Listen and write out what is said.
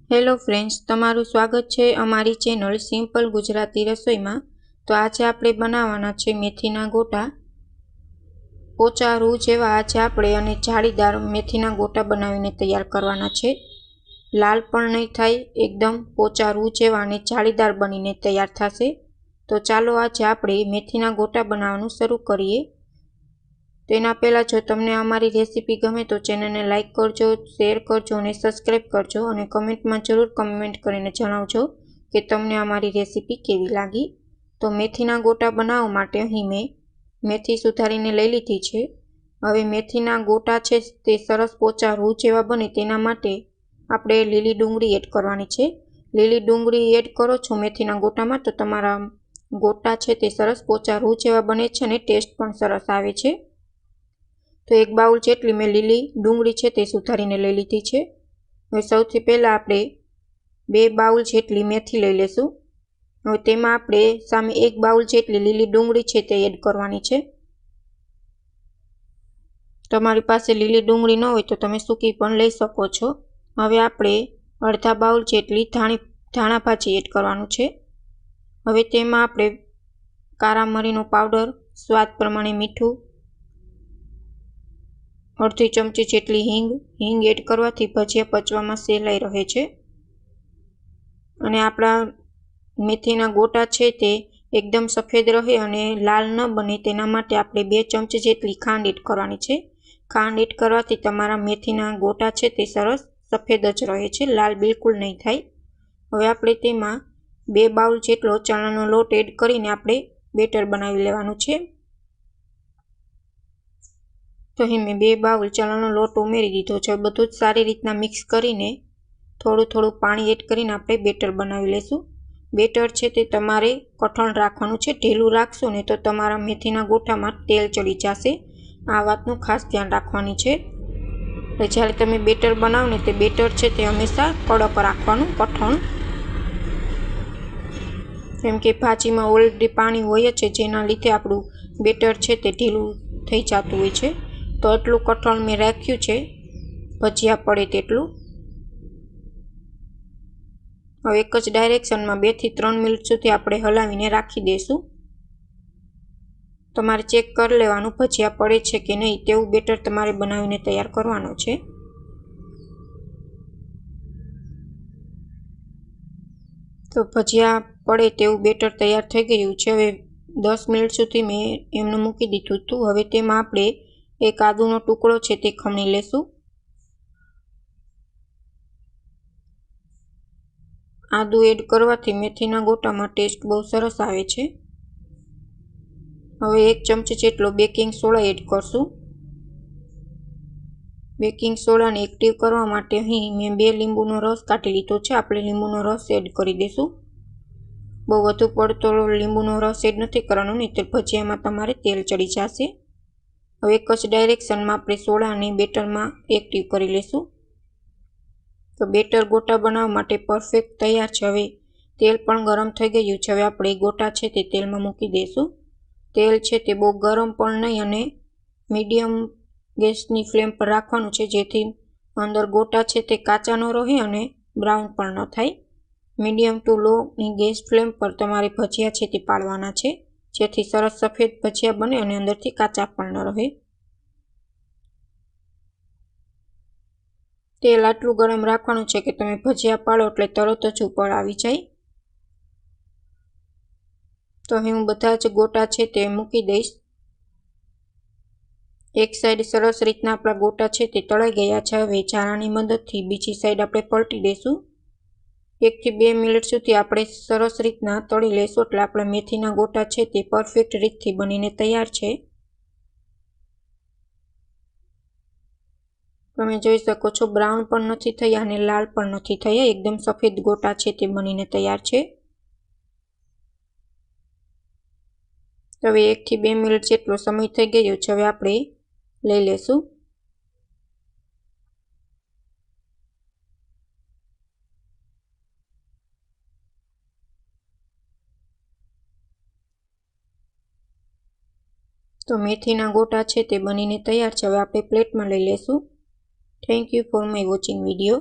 Hello friends, તમારું સ્વાગત છે અમારી ચેનલ સિમ્પલ ગુજરાતી રસોઈમાં। તો આજે આપણે બનાવવાના છે મેથીના ગોટા। પોચા રૂ જેવા આજે આપણે અને જાળીદાર મેથીના ગોટા બનાવીને તૈયાર કરવાના છે। લાલ પણ નહીં થાય, એકદમ પોચા રૂ જેવા અને જાળીદાર બનીને તૈયાર થશે। તો ચાલો આજે આપણે મેથીના ગોટા બનાવવાનું શરૂ કરીએ। તેના પહેલાં જો તમને અમારી રેસીપી ગમે તો ચેનલને લાઇક કરજો, શેર કરજો અને સબસ્ક્રાઈબ કરજો અને કમેન્ટમાં જરૂર કમેન્ટ કરીને જણાવજો કે તમને અમારી રેસીપી કેવી લાગી। તો મેથીના ગોટા બનાવવા માટે અહીં મેં મેથી સુધારીને લઈ લીધી છે। હવે મેથીના ગોટા છે તે સરસ પોચા રૂ જેવા બને તેના માટે આપણે લીલી ડુંગળી એડ કરવાની છે। લીલી ડુંગળી એડ કરો છો મેથીના ગોટામાં તો તમારા ગોટા છે તે સરસ પોચા રૂ જેવા બને છે અને ટેસ્ટ પણ સરસ આવે છે। તો એક બાઉલ જેટલી મેં લીલી ડુંગળી છે તે સુધારીને લઈ લીધી છે। હવે સૌથી પહેલાં આપણે 2 બાઉલ જેટલી મેથી લઈ લેશું। હવે તેમાં આપણે સામે 1 બાઉલ જેટલી લીલી ડુંગળી છે તે એડ કરવાની છે। તમારી પાસે લીલી ડુંગળી ન હોય તો તમે સૂકી પણ લઈ શકો છો। હવે આપણે અડધા બાઉલ જેટલી ધાણા ભાજી એડ કરવાનું છે। હવે તેમાં આપણે કાળા મરીનો પાવડર, સ્વાદ પ્રમાણે મીઠું, અડધી ચમચી જેટલી હિંગ એડ કરવાથી ભજીયા પચવામાં સહેલાઈ રહે છે। અને આપણા મેથીના ગોટા છે તે એકદમ સફેદ રહે અને લાલ ન બને તેના માટે આપણે 2 ચમચી જેટલી ખાંડ એડ કરવાની છે। ખાંડ એડ કરવાથી તમારા મેથીના ગોટા છે તે સરસ સફેદ જ રહે છે, લાલ બિલકુલ નહીં થાય। હવે આપણે તેમાં 2 બાઉલ જેટલો ચણાનો લોટ એડ કરીને આપણે બેટર બનાવી લેવાનું છે। તો અહીં મેં 2 બાઉલ ચણાનો લોટ ઉમેરી દીધો છે। બધું જ સારી રીતના મિક્સ કરીને થોડું પાણી એડ કરીને આપણે બેટર બનાવી લઈશું। બેટર છે તે તમારે કઠણ રાખવાનું છે, ઢીલું રાખશો ને તો તમારા મેથીના ગોટામાં તેલ ચડી જશે। આ વાતનું ખાસ ધ્યાન રાખવાની છે। તો જ્યારે તમે બેટર બનાવો ને તે બેટર છે તે હંમેશા કડક રાખવાનું, કઠણ, કેમ કે ભાજીમાં ઓલરેડી પાણી હોય છે જેના લીધે આપણું બેટર છે તે ઢીલું થઈ જતું હોય છે। તો એટલું કઠણ મેં રાખ્યું છે, ભજીયા પડે તેટલું। હવે એક જ ડાયરેક્શનમાં 2 થી 3 મિનિટ સુધી આપણે હલાવીને રાખી દઈશું। તમારે ચેક કરી લેવાનું ભજીયા પડે છે કે નહીં, તેવું બેટર તમારે બનાવીને તૈયાર કરવાનું છે। તો ભજીયા પડે તેવું બેટર તૈયાર થઈ ગયું છે। હવે 10 મિનિટ સુધી મેં એમને મૂકી દીધું હતું। હવે તેમાં આપણે એક આદુનો ટુકડો છે તે ખમણી લેશું। આદુ એડ કરવાથી મેથીના ગોટામાં ટેસ્ટ બહુ સરસ આવે છે। હવે 1 ચમચી જેટલો બેકિંગ સોડા એડ કરશું। બેકિંગ સોડાને એક્ટિવ કરવા માટે અહીં મેં 2 લીંબુનો રસ કાઢી લીધો છે। આપણે લીંબુનો રસ એડ કરી દઈશું। બહુ વધુ પડતો લીંબુનો રસ એડ નથી કરવાનો, નહીં તો ભજીયામાં તમારે તેલ ચડી જશે। હવે એક જ ડાયરેક્શનમાં આપણે સોડાને બેટરમાં એક્ટિવ કરી લઈશું। તો બેટર ગોટા બનાવવા માટે પરફેક્ટ તૈયાર છે। હવે તેલ પણ ગરમ થઈ ગયું છે। હવે આપણે ગોટા છે તે તેલમાં મૂકી દઈશું। તેલ છે તે બહુ ગરમ પણ નહીં અને મીડિયમ ગેસની ફ્લેમ પર રાખવાનું છે, જેથી અંદર ગોટા છે તે કાચા ન રહે અને બ્રાઉન પણ ન થાય। મીડિયમ ટુ લોની ગેસ ફ્લેમ પર તમારે ભજીયા છે તે પાડવાના છે, જેથી સરસ સફેદ ભજીયા બને અને અંદરથી કાચા પણ ન રહે। તેલ આટલું ગરમ રાખવાનું છે કે તમે ભજીયા પાડો એટલે તરત જ ઉપર આવી જાય। તો અહીં હું બધા જ ગોટા છે તે મૂકી દઈશ। એક સાઈડ સરસ રીતના આપણા ગોટા છે તે તળાઈ ગયા છે। હવે ચારાની મદદથી બીજી સાઈડ આપણે પલટી દઈશું। 1 થી 2 મિનિટ સુધી આપણે સરસ રીતના તળી લઈશું એટલે આપણા મેથીના ગોટા છે તે પરફેક્ટ રીતથી બનીને તૈયાર છે। તમે જોઈ શકો છો બ્રાઉન પણ નથી થયા અને લાલ પણ નથી થયા, એકદમ સફેદ ગોટા છે તે બનીને તૈયાર છે। હવે 1 થી 2 મિનિટ જેટલો સમય થઈ ગયો છે। હવે આપણે લઈ લેશું। તો મેથીના ગોટા છે તે બનીને તૈયાર છે। હવે આપણે પ્લેટમાં લઈ લેશું। Thank you for my watching video.